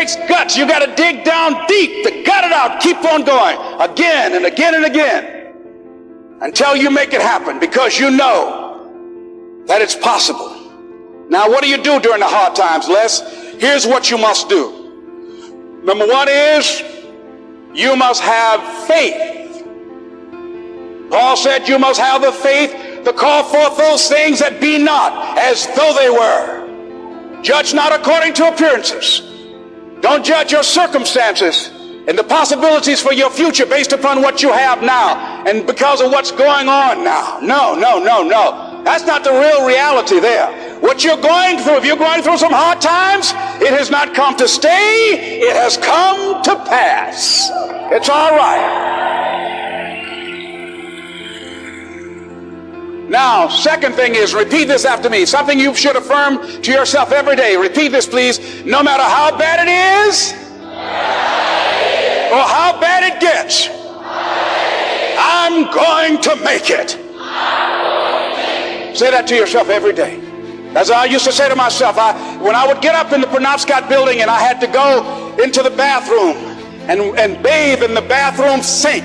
takes guts. You got to dig down deep to gut it out. Keep on going again and again and again until you make it happen, because you know that it's possible. Now, what do you do during the hard times, Les? Here's what you must do. Number one is you must have faith. Paul said you must have the faith to call forth those things that be not as though they were. Judge not according to appearances. Don't judge your circumstances and the possibilities for your future based upon what you have now and because of what's going on now. No. That's not the real reality there. What you're going through, if you're going through some hard times, it has not come to stay. It has come to pass. It's all right. Now, second thing is, repeat this after me. Something you should affirm to yourself every day. Repeat this, please. No matter how bad it is or how bad it gets, I'm going to make it. Say that to yourself every day. As I used to say to myself, when I would get up in the Penobscot building and I had to go into the bathroom and bathe in the bathroom sink,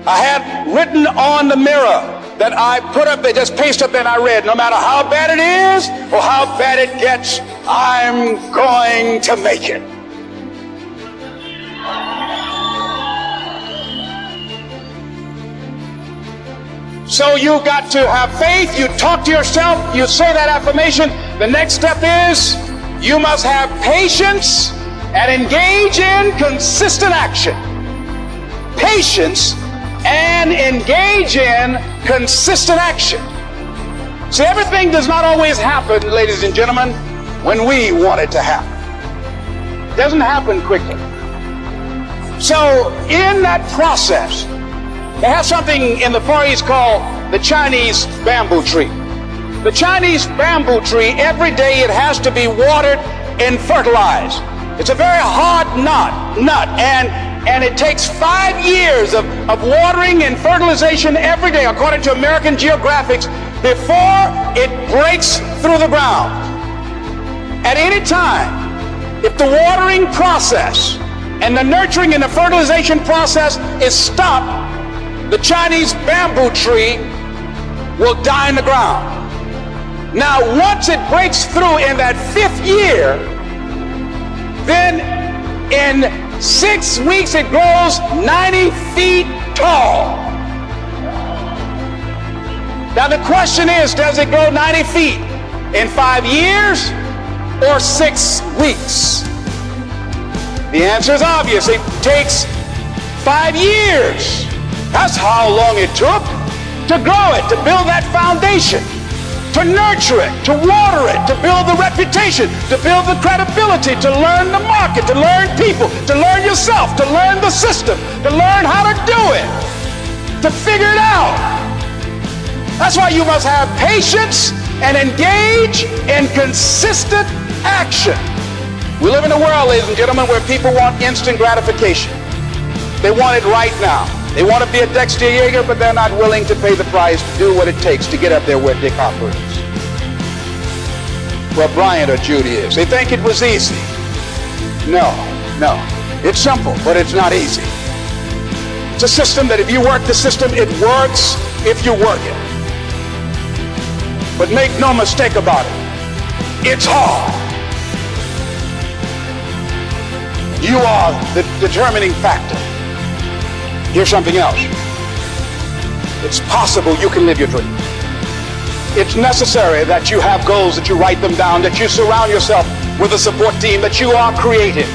I had written on the mirror that I put up, they just pasted up and I read, no matter how bad it is or how bad it gets, I'm going to make it. So you got to have faith. You talk to yourself. You say that affirmation. The next step is you must have patience and engage in consistent action. Patience and engage in consistent action. See, everything does not always happen, ladies and gentlemen, when we want it to happen. It doesn't happen quickly. So in that process, they have something in the Far East called the Chinese bamboo tree. The Chinese bamboo tree, every day it has to be watered and fertilized. It's a very hard nut, and it takes 5 years of watering and fertilization every day, according to American Geographics, before it breaks through the ground. At any time, if the watering process and the nurturing and the fertilization process is stopped, the Chinese bamboo tree will die in the ground. Now, once it breaks through in that 5th year, then in 6 weeks it grows 90 feet tall. Now the question is, does it grow 90 feet in 5 years or 6 weeks? The answer is obvious. It takes 5 years. That's how long it took to grow it, to build that foundation, to nurture it, to water it, to build the reputation, to build the credibility, to learn the market, to learn people, to learn yourself, to learn the system, to learn how to do it, to figure it out. That's why you must have patience and engage in consistent action. We live in a world, ladies and gentlemen, where people want instant gratification. They want it right now. They want to be a Dexter Yeager, but they're not willing to pay the price to do what it takes to get up there where Dick Hopper is, where Bryant or Judy is. They think it was easy. No. It's simple, but it's not easy. It's a system that if you work the system, it works if you work it. But make no mistake about it, it's hard. You are the determining factor. Here's something else. It's possible you can live your dream. It's necessary that you have goals, that you write them down, that you surround yourself with a support team, that you are creative.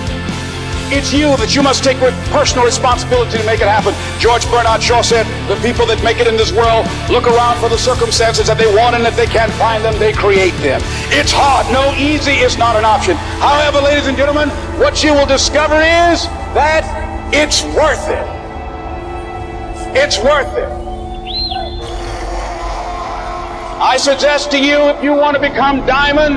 It's you that you must take personal responsibility to make it happen. George Bernard Shaw said, the people that make it in this world look around for the circumstances that they want, and if they can't find them, they create them. It's hard. No, easy is not an option. However, ladies and gentlemen, what you will discover is that it's worth it. It's worth it. I suggest to you, if you want to become diamond,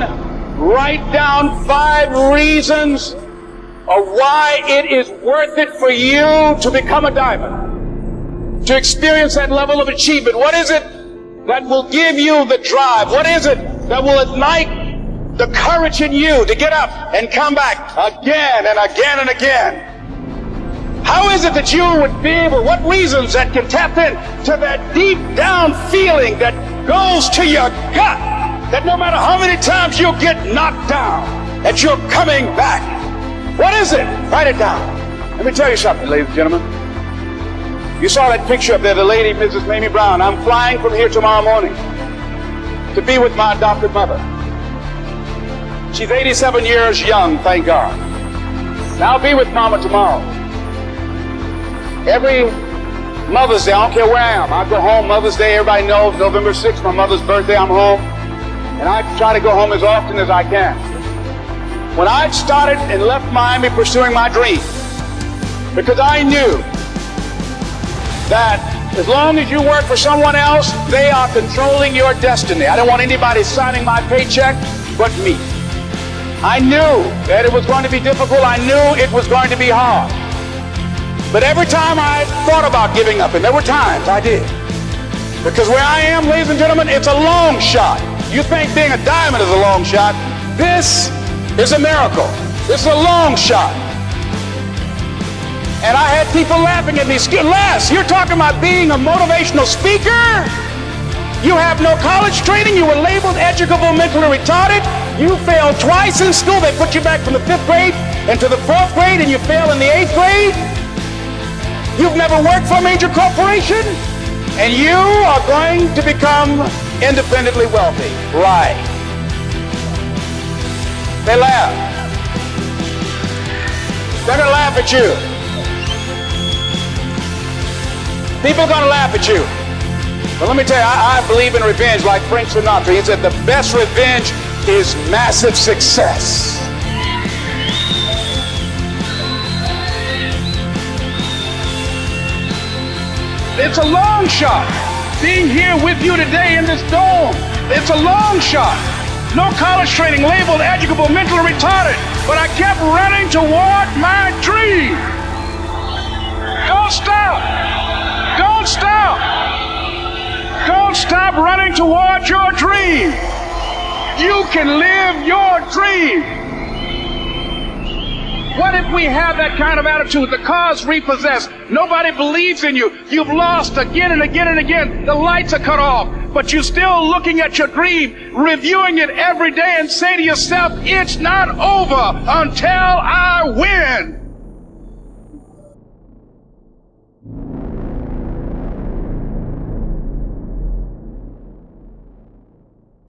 write down 5 reasons of why it is worth it for you to become a diamond, to experience that level of achievement. What is it that will give you the drive? What is it that will ignite the courage in you to get up and come back again and again and again? How is it that you would be able, what reasons that can tap in to that deep down feeling that goes to your gut, that no matter how many times you get knocked down, that you're coming back? What is it? Write it down. Let me tell you something, ladies and gentlemen. You saw that picture up there, the lady, Mrs. Mamie Brown. I'm flying from here tomorrow morning to be with my adopted mother. She's 87 years young, thank God. And I'll be with Mama tomorrow. Every Mother's Day, I don't care where I am, I go home. Mother's Day, everybody knows, November 6th, my mother's birthday, I'm home. And I try to go home as often as I can. When I started and left Miami pursuing my dream, because I knew that as long as you work for someone else, they are controlling your destiny. I don't want anybody signing my paycheck but me. I knew that it was going to be difficult. I knew it was going to be hard. But every time I thought about giving up, and there were times I did, because where I am, ladies and gentlemen, it's a long shot. You think being a diamond is a long shot? This is a miracle. This is a long shot. And I had people laughing at me. Les, you're talking about being a motivational speaker? You have no college training. You were labeled educable mentally retarded. You failed twice in school. They put you back from the 5th grade into the 4th grade, and you failed in the 8th grade. You've never worked for a major corporation, and you are going to become independently wealthy. Right. They laugh. They're going to laugh at you. People are going to laugh at you. But let me tell you, I believe in revenge like Frank Sinatra. He said the best revenge is massive success. It's a long shot being here with you today in this dome. It's a long shot. No college training, labeled educable mentally retarded, but I kept running toward my dream. Don't stop. Don't stop. Don't stop running toward your dream. You can live your dream. What if we have that kind of attitude? The car's repossessed. Nobody believes in you. You've lost again and again and again. The lights are cut off. But you're still looking at your dream, reviewing it every day, and say to yourself, it's not over until I win.